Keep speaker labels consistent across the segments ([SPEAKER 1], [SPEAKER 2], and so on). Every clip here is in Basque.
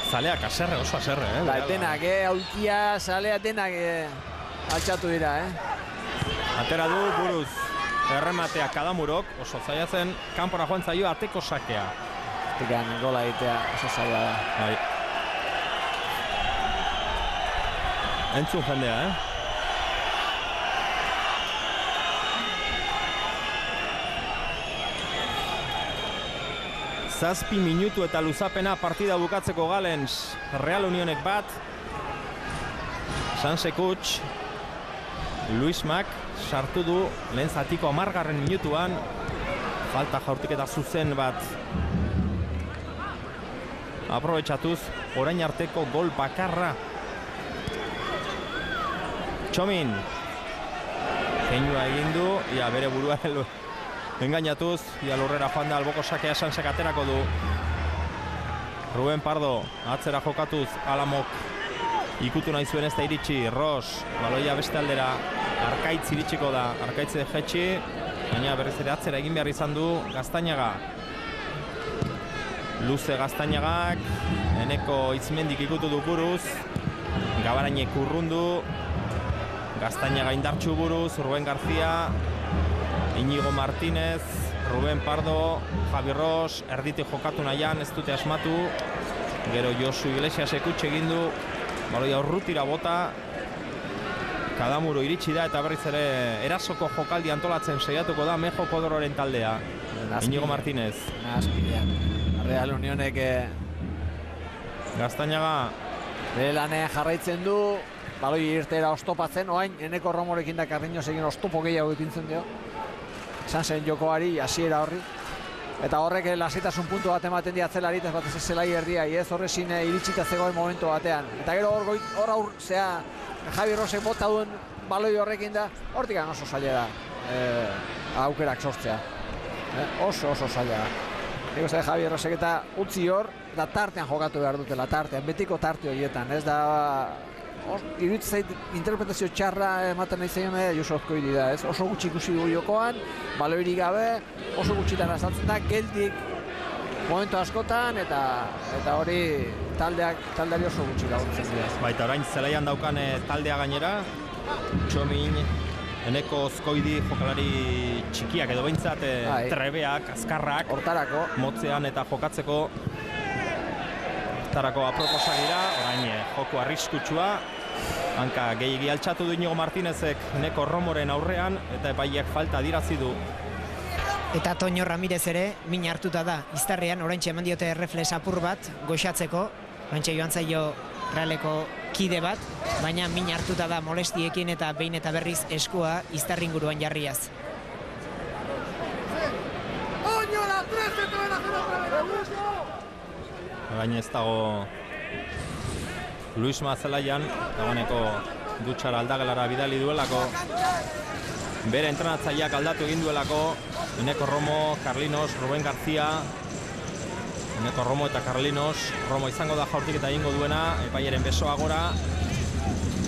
[SPEAKER 1] Zaleak aserre, oso aserre,
[SPEAKER 2] Ba, denak, aulkia, zalea, denak altxatu dira,
[SPEAKER 1] Atera du buruz errematea Kadamurok, oso zaila zen, kanpora joan zaio ateko sakea.
[SPEAKER 2] Tikan gola egitea oso zaila da.
[SPEAKER 1] Bai. Entzun jendea, Zazpi minutu eta luzapena partida bukatzeko Galens Real Unionek bat. Sanse Kutx Luis Mak sartu du lehen zatiko 10. minutuan. Falta jaurtiketa zuzen bat aprobetxatuz orain arteko gol bakarra. Txomin keinua egin du, ia bere burua engainatuz, ia lurrera joan da alboko sakea Sansek aterako du. Ruben Pardo atzera jokatuz, Alamok ikutu nahi zuen ez da iritsi. Ros, baloia beste aldera, Arkaitz iritsiko da, Arkaitz jetxi, baina berriz ere atzera egin behar izan du Gaztañaga. Luze Gaztañagak, Eneko Itzmendik ikutu du buruz, Gabarainek urrundu, Gaztañaga indartxu buruz, Ruben García, Iñigo Martínez, Ruben Pardo, Javi Ros, erditi jokatu nahian, ez dute asmatu. Gero Josu Iglesiasek utxe egin du, baloia urrutira bota. Kadamuro iritsi da eta berriz ere erasoko jokaldi antolatzen saiatuko da Mejo Kodororen taldea. Iñigo Martínez.
[SPEAKER 2] Azpidean. Real Unionek
[SPEAKER 1] Gaztañaga
[SPEAKER 2] bere lanean jarraitzen du, baloi irtera ostopatzen, oain Eneko Romorekin da Carriños egin ostopo gehiago ipintzen dio. Sansen jokoari, hasiera horri. Eta horrek lasitasun puntu bat ematen di atzelari, ez batez ez zelai herria, ez horrezin iritsita zegoen momentu batean. Eta gero hor zea Javi Rosek bota duen baloi horrekin da, hortik oso zaila da aukerak sortzea. Oso zaila da. Ego zai Javi Rosek eta utzi hor, eta tartean jokatu behar dutela, tartean, betiko tarte horietan, ez da... Iruditzen zait interpretazio txarra ematen nahi zeion Josu Azkoidi da, ez? Oso gutxi ikusi dugu jokoan, baloirik gabe, oso gutxitan azaltzen da, geldik momentu askotan, eta hori taldeari oso gutxi laguntzen dira.
[SPEAKER 1] Baita orain zelaian daukan taldea gainera, Txomin, Eneko Azkoidi jokalari txikiak edo behintzat trebeak, azkarrak,
[SPEAKER 2] hortarako
[SPEAKER 1] motzean eta jokatzeko tarako aproposa dira, orain joku arriskutsua. Hanka gehiagi altxatu du Iñigo Martínezek Eneko Romoren aurrean eta epaileak falta dirazi du.
[SPEAKER 3] Eta Toño Ramirez ere min hartuta da. Iztarrean oraintxe eman diote erreflex apur bat goxatzeko. Oraintxe joan zaio Realeko kide bat, baina min hartuta da molestiekin eta behin eta berriz eskua Iztarri inguruan jarriaz.
[SPEAKER 1] Baina ez dago Luis Mazelaian, dagoeneko dutxara aldagelara bidali duelako, bere entrenatzaileak aldatu egin duelako. Eneko Romo, Carlinos, Ruben García, Eneko Romo eta Carlinos. Romo izango da jaurtiketa egingo duena, epaiaren besoa gora.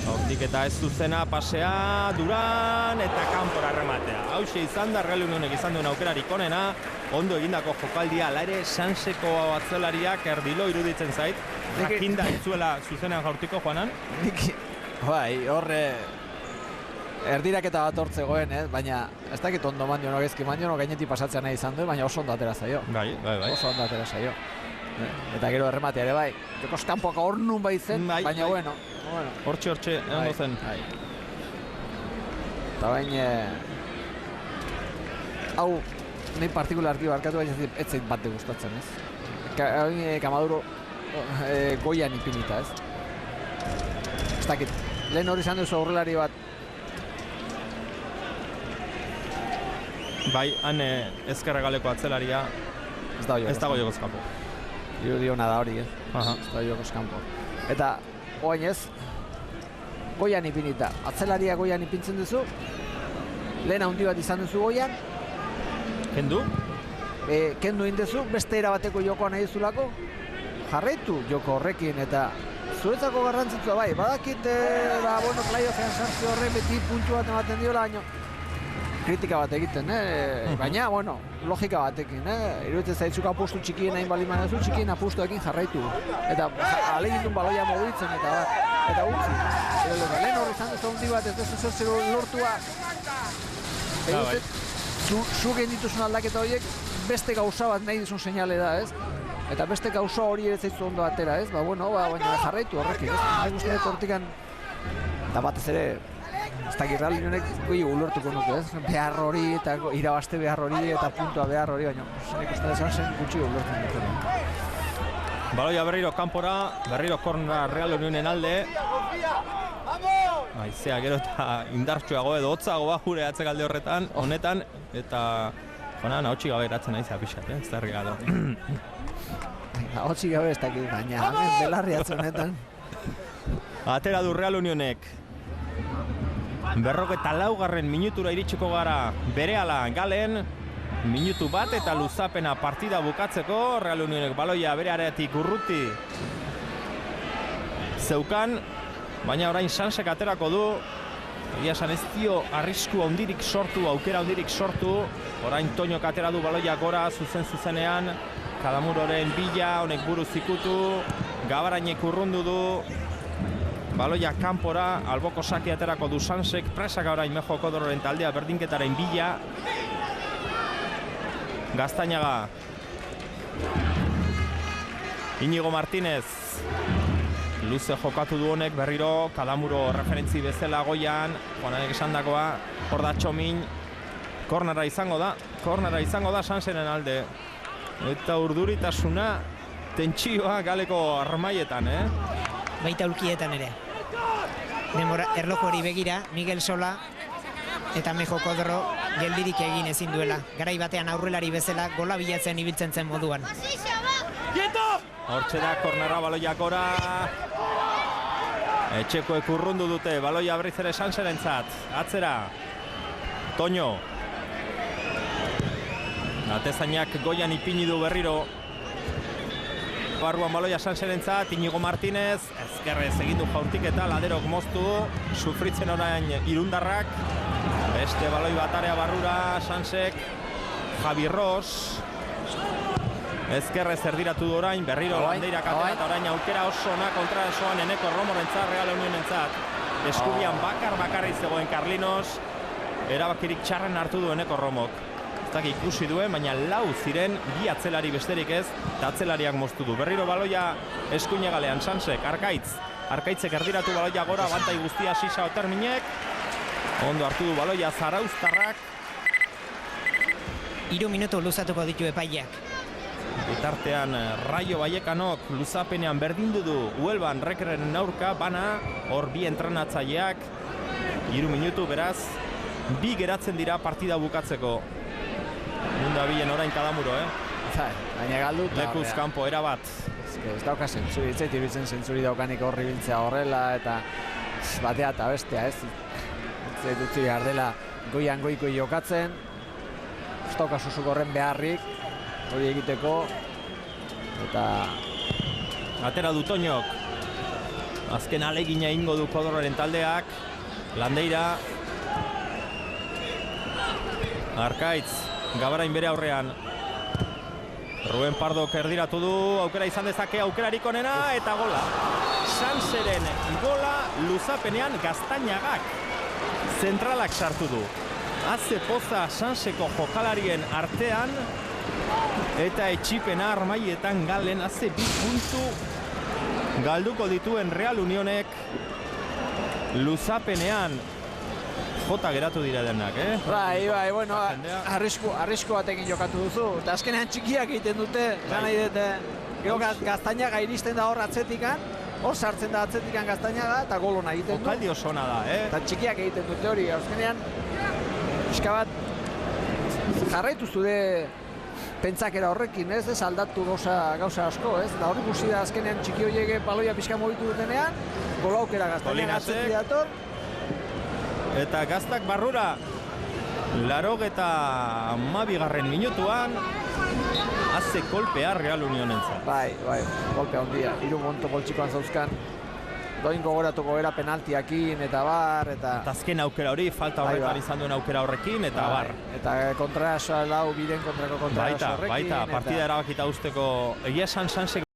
[SPEAKER 1] Jaurtiketa ez zuzena, pasea, Duran eta kanpora rematea. Hauxe izan da Real Unionek izan duen aukerarik onena, ondo egindako jokaldia, ala ere Sanseko atzelariak erdilo iruditzen zait. Jakinda itzuela zuzenean jaurtiko joanan?
[SPEAKER 2] Bai, horre erdiraketa bat hortzegoen, baina ez dakit ondo Mandio gezki, Mandio gainetik pasatzen nahi izan du, baina oso ondo atera zaio.
[SPEAKER 1] Bai.
[SPEAKER 2] Oso ondo atera zaio. Eta gero errematea ere bai. Jokos kanpoak hor nun bai zen, baina bueno.
[SPEAKER 1] Hortxe, egon zen.
[SPEAKER 2] Eta bain... Hau, nahi partikularki barkatu baina ez zait bat degustatzen, ez? Kamaduro goian ipinita, ez? Ez dakit, lehen hori izan duzu aurrelari bat.
[SPEAKER 1] Bai, han ezkerregaleko atzelaria ez dago jokoz kanpo.
[SPEAKER 2] Irudi hona da hori, ez? Ez dago jokoz kanpo. Eta, oain ez, goian ipinita. Atzelaria goian ipintzen duzu, lehen handi bat izan duzu goian.
[SPEAKER 1] Kendu?
[SPEAKER 2] Kendu indezu, beste erabateko jokoa nahi duzulako, jarraitu joko horrekin eta zuretzako garrantzitsua bai, badakit, playoffean sartze horre beti puntu bat ematen diola, baina kritika bat egiten, baina, bueno, logika batekin, iruditzen zaitzuk apustu txikien hain bali manazu, txikien apustuekin jarraitu. Eta alegindun baloia moduitzen eta utzi. Lehen horri izan ez handi bat ez duzu zer lortua. Zu dituzun aldaketa horiek beste gauza bat nahi dizun seinale da, ez? Eta beste gauza hori ere zaitzu ondo atera, ez? Baina jarraitu horrekin, ez? Nahi guzti dut hortikan, eta batez ere, ez dakit Real Unionek ulertuko nuke, ez? Behar hori, eta irabazte behar hori, eta puntua behar hori, baina nik uste desan zen gutxi ulertu nuke.
[SPEAKER 1] Baloia berriro kanpora, berriro kornera Real Unionen alde. Haizea gero eta indartsuago edo hotzago gure atzekalde horretan, honetan, eta hotxi gabe eratzen nahi zapixat, ez da herri gado.
[SPEAKER 2] Hotxi gabe ez dakit, baina hemen belarri atzonetan.
[SPEAKER 1] Atera du Real Unionek. 44. minutura iritsiko gara berehala Galen. Minutu bat eta luzapena partida bukatzeko. Real Unionek baloia bere areatik urruti zeukan, baina orain Sansek aterako du. Egia esan ez dio arrisku handirik sortu, aukera handirik sortu. Orain Toñok atera du baloia gora zuzenean. Kadamuroren bila, honek buru zikutu. Gabarainek urrundu du. Baloia kanpora, alboko saki aterako du Sansek. Presaka orain Mejo Kodororen taldea berdinketaren bila. Gaztañaga. Inigo Martínez. Luze jokatu du honek, berriro Kadamuro referentzi bezala goian. Juanek esandakoa, hor da Txomin. Kornera izango da Sansenen alde. Eta urduritasuna, tentsioa Galeko armaietan,
[SPEAKER 3] Baita ulkietan ere. Denbora erloju hori begira, Miguel Sola eta Mejo Kodoro geldirik egin ezin duela. Garai batean aurrelari bezala gola bilatzen ibiltzen zen moduan.
[SPEAKER 1] Hortxe da kornera baloia gora. Etxekoek urrundu dute, baloia berriz ere Sanserentzat. Atzera. Toño. Atezainak goian ipini du berriro. Barruan baloia Sanserentzat, Inigo Martínez. Ezkerrez egin du jaurtiketa, laderok moztu. Sufritzen orain irundarrak. Beste baloi batarea barrura, Sansek. Javi Ros. Ezkerrez erdiratu du orain, berriro Landeirak atera eta orain aukera oso ona kontraesoan Eneko Romorentzat, Real Unionentzat. Eskubian bakarri zegoen Carlinos. Erabakirik txarren hartu du Eneko Romok. Ez dakit ikusi duen, baina lau ziren bi atzelari besterik ez, eta atzelariak moztu du. Berriro baloia eskuinegalean Sansek, Arkaitzek erdiratu baloia gora, bantai guztia Sisa Oterminek. Ondo hartu du baloia Zarauztarrak.
[SPEAKER 3] 3 minutu luzatuko ditu epaileak.
[SPEAKER 1] Bitartean Rayo Vallecanok luzapenean berdindu du Huelvan Rekeren aurka, bana hor bi entrenatzaileak. 3 minutu beraz, bi geratzen dira partida bukatzeko. Nunda bilen orain Kadamuro,
[SPEAKER 2] Baina galdu eta...
[SPEAKER 1] Lekuz kanpo, erabat.
[SPEAKER 2] Ez dauka zentzuri, ez iruditzen zentzuri daukanik horri biltzea horrela, eta batea eta bestea, ez dutzi behar dela goian goiko jokatzen. Ez dauka susuk horren beharrik, hori egiteko, eta...
[SPEAKER 1] Atera du Toñok. Azken alegina ingo du Kodororen taldeak. Landeira. Arkaitz. Gabarain bere aurrean. Rubén Pardok erdiratu du, aukera izan dezake, aukerarik onena, eta gola. Sanseren gola luzapenean Gaztañagak zentralak sartu du. Haze poza Sanseko jokalarien artean, eta etxipena armaietan Galen haze 2 puntu galduko dituen Real Unionek luzapenean. Jota geratu dira denak,
[SPEAKER 2] Bai, bueno, arrisku batekin jokatu duzu. Eta azkenean txikiak egiten dute, esan nahi dute. Gero Gaztañaga iristen da hor atzetikan, hor sartzen da atzetikan Gaztañaga, eta gol hona egiten du.
[SPEAKER 1] Jokaldi oso ona da,
[SPEAKER 2] Eta txikiak egiten dute hori, azkenean, pixka bat, jarraitu zude pentsakera horrekin, ez aldatu gauza asko, ez? Eta hori guzi da azkenean txiki horiek baloia pixka mobitu dutenean, gol aukera Gaztañaga atzeti dator.
[SPEAKER 1] Eta Gaztak barrura 82. minutuan haze kolpea Real Unionentzat.
[SPEAKER 2] Bai, kolpea handia. 3 monto poltsikoan zauzkan. doin gogoratuko era penaltiakin eta bar, eta
[SPEAKER 1] azken aukera hori, falta
[SPEAKER 2] Bai,
[SPEAKER 1] horretan
[SPEAKER 2] ba.
[SPEAKER 1] izan duen aukera horrekin, eta bar.
[SPEAKER 2] Eta kontrasoa lau, biren kontrako kontrasoa horrekin.
[SPEAKER 1] Baita, partida erabakita usteko, egia esan Sansek